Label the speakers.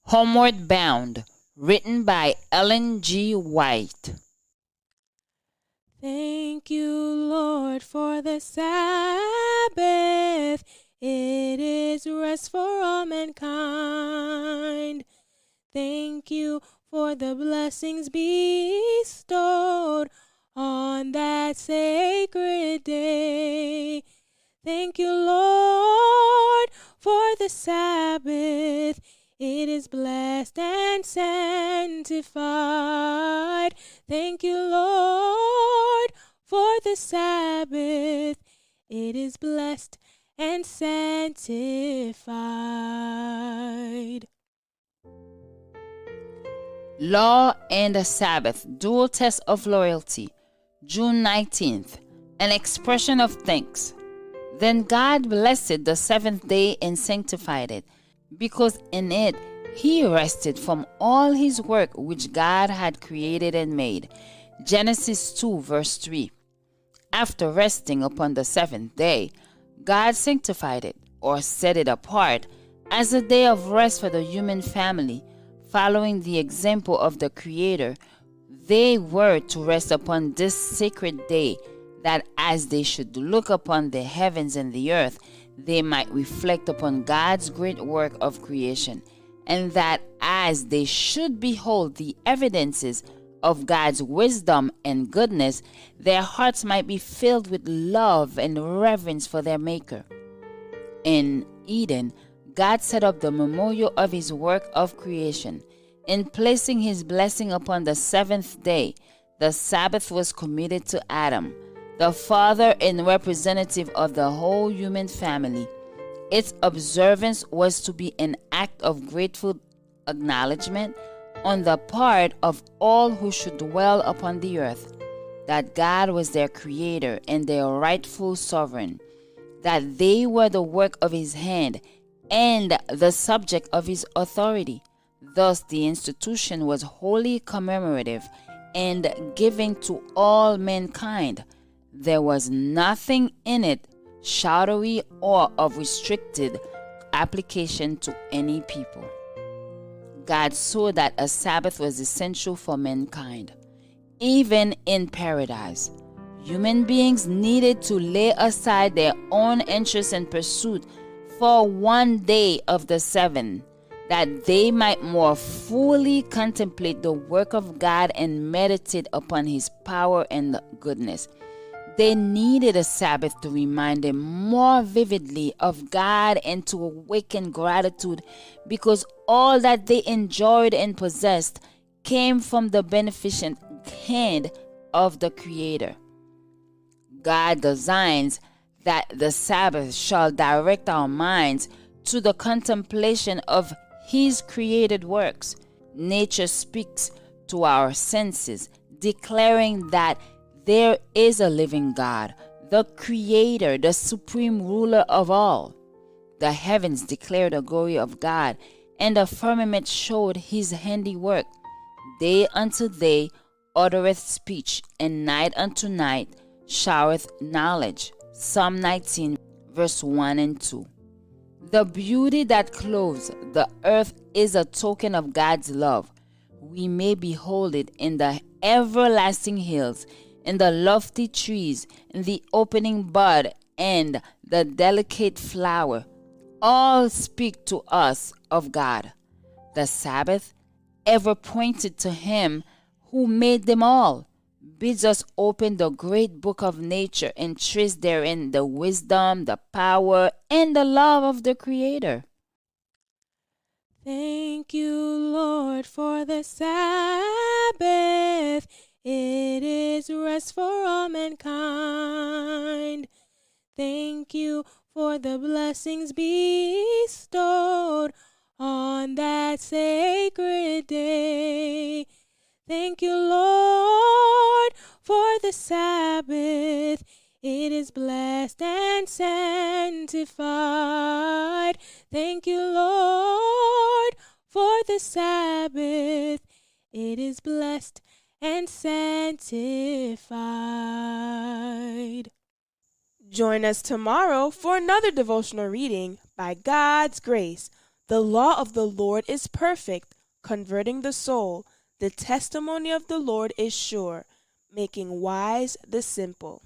Speaker 1: Homeward Bound, written by Ellen G. White.
Speaker 2: Thank you, Lord, for the Sabbath. It is rest for all mankind. Thank you for the blessings bestowed on that sacred day. Thank you, Lord, for the Sabbath. It is blessed and sanctified. Thank you, Lord, for the Sabbath. It is blessed and sanctified.
Speaker 1: Law and the Sabbath, dual test of loyalty, June 19th, an expression of thanks. Then God blessed the seventh day and sanctified it, because in it he rested from all his work which God had created and made. Genesis 2 verse 3. After resting upon the seventh day, God sanctified it, or set it apart, as a day of rest for the human family. Following the example of the Creator, they were to rest upon this sacred day, that as they should look upon the heavens and the earth, they might reflect upon God's great work of creation, and that as they should behold the evidences of God's wisdom and goodness, their hearts might be filled with love and reverence for their Maker. In Eden, God set up the memorial of his work of creation. In placing his blessing upon the seventh day, the Sabbath was committed to Adam, the father and representative of the whole human family. Its observance was to be an act of grateful acknowledgement on the part of all who should dwell upon the earth, that God was their creator and their rightful sovereign, that they were the work of his hand and the subject of his authority. Thus, the institution was wholly commemorative and giving to all mankind. There was nothing in it shadowy or of restricted application to any people. God saw that a Sabbath was essential for mankind. Even in paradise, human beings needed to lay aside their own interests and pursuit for one day of the seven, that they might more fully contemplate the work of God and meditate upon his power and goodness. They needed a Sabbath to remind them more vividly of God and to awaken gratitude, because all that they enjoyed and possessed came from the beneficent hand of the Creator. God designs that the Sabbath shall direct our minds to the contemplation of his created works. Nature speaks to our senses, declaring that there is a living God, the Creator, the supreme ruler of all. The heavens declare the glory of God, and the firmament showed his handiwork. Day unto day uttereth speech, and night unto night showeth knowledge. Psalm 19, verse 1 and 2. The beauty that clothes the earth is a token of God's love. We may behold it in the everlasting hills, in the lofty trees, in the opening bud, and the delicate flower. All speak to us of God. The Sabbath, ever pointed to him who made them all, bids us open the great book of nature and trace therein the wisdom, the power, and the love of the Creator.
Speaker 2: Thank you, Lord, for the Sabbath. It is rest for all mankind. Thank you for the blessings bestowed on that sacred day. Thank you, Lord, for the Sabbath. It is blessed and sanctified. Thank you, Lord, for the Sabbath. It is blessed and sanctified. Join us tomorrow for another devotional reading by God's grace The law of the Lord is perfect, converting the soul. The testimony of the Lord is sure, making wise the simple.